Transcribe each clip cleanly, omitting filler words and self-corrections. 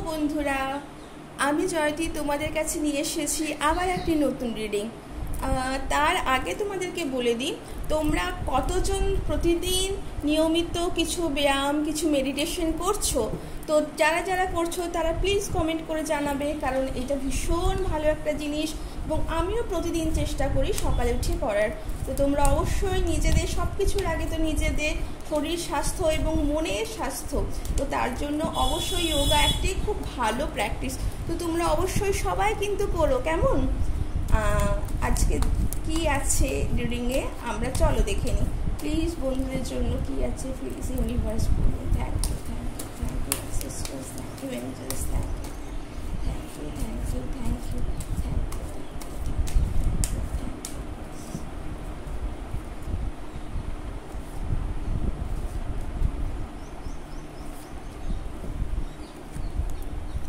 বন্ধুরা, আমি জয়তী তোমাদের কাছে নিয়ে এসেছি আবার একটি নতুন রিডিং। তার আগে তোমাদেরকে বলে দিই, তোমরা কতজন প্রতিদিন নিয়মিত কিছু ব্যায়াম, কিছু মেডিটেশন করছো? তো যারা যারা করছো তারা প্লিজ কমেন্ট করে জানাবে, কারণ এটা ভীষণ ভালো একটা জিনিস এবং আমিও প্রতিদিন চেষ্টা করি সকালে উঠে করার। তো তোমরা অবশ্যই নিজেদের সব কিছুর আগে তো নিজেদের শরীর স্বাস্থ্য এবং মনের স্বাস্থ্য, তো তার জন্য অবশ্যই যোগা একটি খুব ভালো প্র্যাকটিস। তো তোমরা অবশ্যই সবাই কিন্তু করো, কেমন? আজকে কি আছে রিডিংয়ে আমরা চলো দেখে নিই। প্লিজ বন্ধুদের জন্য কি আছে প্লিজ ইউনিভার্স বলো। Thank you, thank you, thank you sisters, thank you angels, thank you, thank you, thank you, thank you, thank you.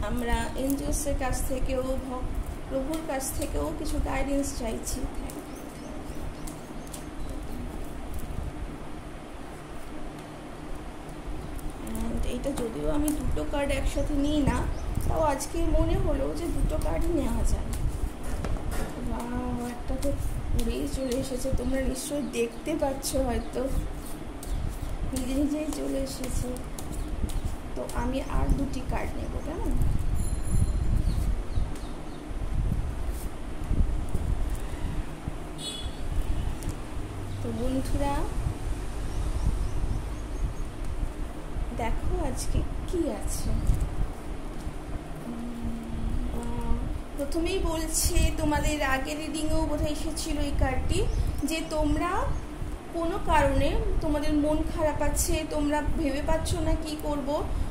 আমরা এঞ্জেলসের কাছ থেকেও প্রভুর কাছ থেকেও কিছু গাইডেন্স চাইছি। এটা যদিও আমি দুটো কার্ড একসাথে নিই না, তাও আজকে মনে হলো যে দুটো কার্ডই নেওয়া যায়। একটা তো উড়েই চলে এসেছে, তোমরা নিশ্চয়ই দেখতে পাচ্ছ, হয়তো নিজে নিজেই চলে এসেছে। তো আমি আর দুটি কার্ড নেব, কেমন? তো বন্ধুরা দেখো আজকে কি আছে। প্রথমেই বলছে, তোমাদের আগের রিডিংয়েও বোধহয় এসেছিল এই কার্ডটি, যে তোমরা কোনো কারণে তোমাদের মন খারাপ আছে, তোমরা ভেবে পাচ্ছ না কি করব।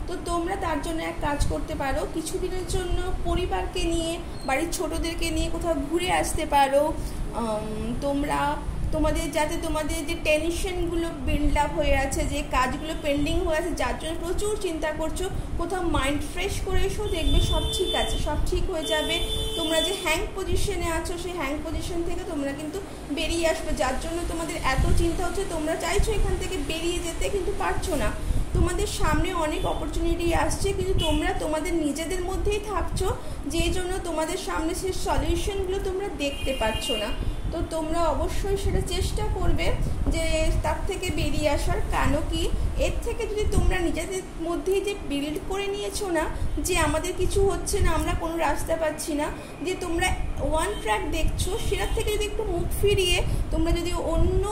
তো তোমরা তার জন্য এক কাজ করতে পারো, কিছুদিনের জন্য পরিবারকে নিয়ে, বাড়ির ছোটদেরকে নিয়ে কোথাও ঘুরে আসতে পারো। তোমরা যাতে তোমাদের যে টেনশনগুলো বিল্ড আপ হয়ে আছে, যে কাজগুলো পেন্ডিং হয়ে আছে, যার জন্য প্রচুর চিন্তা করছো, কোথাও মাইন্ড ফ্রেশ করে এসো, দেখবে সব ঠিক আছে, সব ঠিক হয়ে যাবে। তোমরা যে হ্যাং পজিশনে আছো, সেই হ্যাং পজিশন থেকে তোমরা কিন্তু বেরিয়ে আসবে, যার জন্য তোমাদের এত চিন্তা হচ্ছে। তোমরা চাইছো এখান থেকে বেরিয়ে যেতে, কিন্তু পারছো না। তোমাদের সামনে অনেক অপরচুনিটি আসছে, কিন্তু তোমরা তোমাদের নিজেদের মধ্যেই থাকছো, যেই জন্য তোমাদের সামনে সেই সলিউশনগুলো তোমরা দেখতে পাচ্ছ না। তো তোমরা অবশ্যই সেটা চেষ্টা করবে যে তার থেকে বেরিয়ে আসার। কেন কি, এর থেকে যদি তোমরা নিজেদের মধ্যেই যে বিল্ড করে নিয়েছো না, যে আমাদের কিছু হচ্ছে না, আমরা কোনো রাস্তা পাচ্ছি না, যে তোমরা ওয়ান ট্র্যাক দেখছো, সেটার থেকে যদি একটু মুখ ফিরিয়ে তোমরা যদি অন্য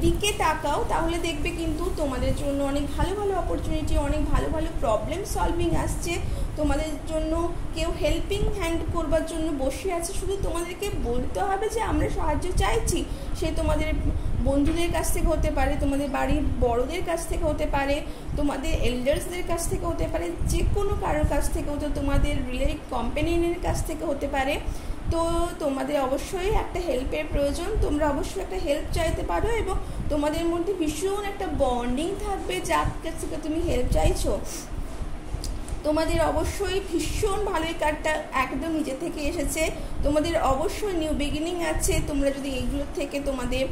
দিকে তাকাও, তাহলে দেখবে কিন্তু তোমাদের জন্য অনেক ভালো ভালো অপরচুনিটি, অনেক ভালো ভালো প্রবলেম সলভিং আসছে তোমাদের জন্য। কেউ হেল্পিং হ্যান্ড করবার জন্য বসে আছে, শুধু তোমাদেরকে বলতে হবে যে আমরা সাহায্য চাইছি। সে তোমাদের বন্ধুদের কাছ থেকে হতে পারে, তোমাদের বাড়ির বড়দের কাছ থেকে হতে পারে, তোমাদের এল্ডার্সদের কাছ থেকে হতে পারে, যে কোনো কারোর কাছ থেকে হতে, তোমাদের রিলেটিভ কম্প্যানিয়নের কাছ থেকে হতে পারে। তো তোমাদের অবশ্যই একটা হেল্পের প্রয়োজন, তোমরা অবশ্যই একটা হেল্প চাইতে পারো এবং তোমাদের মধ্যে ভীষণ একটা বন্ডিং থাকবে, যার কাছ থেকে তুমি হেল্প চাইছো। তোমাদের অবশ্যই ভীষণ ভালো, এই কার্ডটা একদম নিজে থেকে এসেছে। তোমাদের অবশ্যই নিউ বিগিনিং আছে। তোমরা যদি এইগুলো থেকে তোমাদের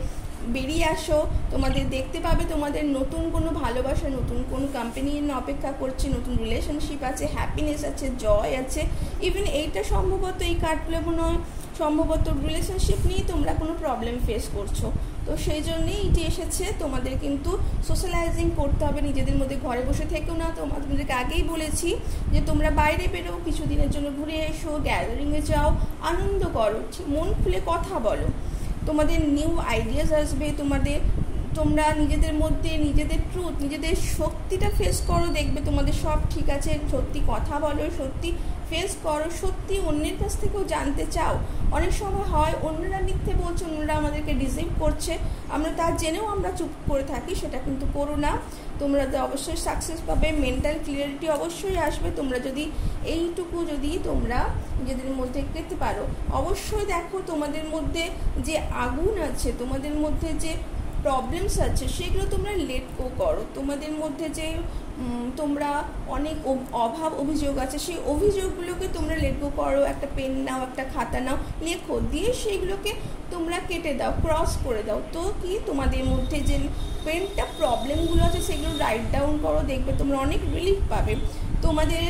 বেরিয়ে আসো, তোমাদের দেখতে পাবে তোমাদের নতুন কোনো ভালোবাসা, নতুন কোনো কোম্পানি অপেক্ষা করছে, নতুন রিলেশনশিপ আছে, হ্যাপিনেস আছে, জয় আছে। ইভেন এইটা সম্ভবত, এই কার্ডগুলো মনে হয় সম্ভবত রিলেশনশিপ নিয়ে তোমরা কোনো প্রবলেম ফেস করছো। তো সেই জন্যেই এটি এসেছে। তোমাদের কিন্তু সোশ্যালাইজিং করতে হবে নিজেদের মধ্যে, ঘরে বসে থেকেও না। তোমাদেরকে আগেই বলেছি যে তোমরা বাইরে বেরো, কিছুদিনের জন্য ঘুরে এসো, গ্যাদারিংয়ে যাও, আনন্দ করো, মন খুলে কথা বলো। তোমাদের নিউ আইডিয়াস আসবে, তোমরা নিজেদের মধ্যে নিজেদের ট্রুথ, নিজেদের শক্তিটা ফেস করো, দেখবে তোমাদের সব ঠিক আছে। সত্যি কথা বলো, সত্যি ফেস করো, সত্যি অন্যের কাছ থেকেও জানতে চাও। অনেক সময় হয় অন্যরা মিথ্যে বলছে, অন্যরা আমাদেরকে ডিসিভ করছে, আমরা তা জেনেও আমরা চুপ করে থাকি, সেটা কিন্তু করো না। তোমরা অবশ্যই সাকসেস পাবে, মেন্টাল ক্লিয়ারিটি অবশ্যই আসবে তোমরা যদি এইটুকু যদি তোমরা নিজেদের মধ্যে পেতে পারো। অবশ্যই দেখো তোমাদের মধ্যে যে আগুন আছে, তোমাদের মধ্যে যে প্রবলেমস আছে, সেগুলো তোমরা লেট গো করো। তোমাদের মধ্যে যে তোমরা অনেক অভাব অভিযোগ আছে, সেই অভিযোগগুলোকে তোমরা লেট গো করো। একটা পেন নাও, একটা খাতা নাও, লেখো, দিয়ে সেইগুলোকে তোমরা কেটে দাও, ক্রস করে দাও। তো কি তোমাদের মধ্যে যে পেনটা প্রবলেমগুলো আছে সেগুলো রাইট ডাউন করো, দেখবে তোমরা অনেক রিলিফ পাবে। তো তোমাদের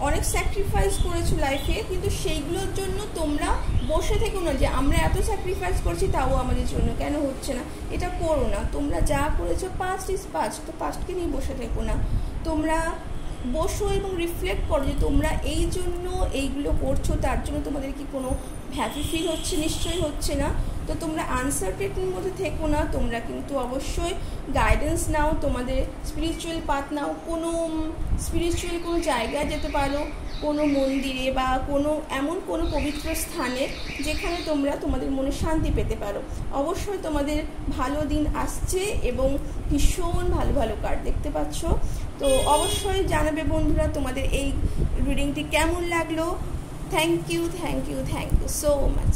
অনেক স্যাক্রিফাইস করেছো লাইফে, কিন্তু সেইগুলোর জন্য তোমরা বসে থেকো না যে আমরা এত স্যাক্রিফাইস করছি তাও আমাদের জন্য কেন হচ্ছে না। এটা করো না। তোমরা যা করেছো পাস্ট ইজ পাস্ট, তো পাস্টকে নিয়ে বসে থেকো না। তোমরা বসো এবং রিফ্লেক্ট করো যে তোমরা এই জন্য এইগুলো করছো, তার জন্য তোমাদের কি কোনো হ্যাপি ফিল হচ্ছে? নিশ্চয়ই হচ্ছে না। তো তোমরা আনসার্টেনিটির মধ্যে থেকো না। তোমরা কিন্তু অবশ্যই গাইডেন্স নাও, তোমাদের স্পিরিচুয়াল পাথ নাও, কোনো স্পিরিচুয়াল কোনো জায়গায় যেতে পারো, কোনো মন্দিরে বা এমন কোনো পবিত্র স্থানে যেখানে তোমরা তোমাদের মনে শান্তি পেতে পারো। অবশ্যই তোমাদের ভালো দিন আসছে এবং ভীষণ ভালো ভালো কার্ড দেখতে পাচ্ছ। তো অবশ্যই জানাবে বন্ধুরা তোমাদের এই রিডিংটি কেমন লাগলো। Thank you so much.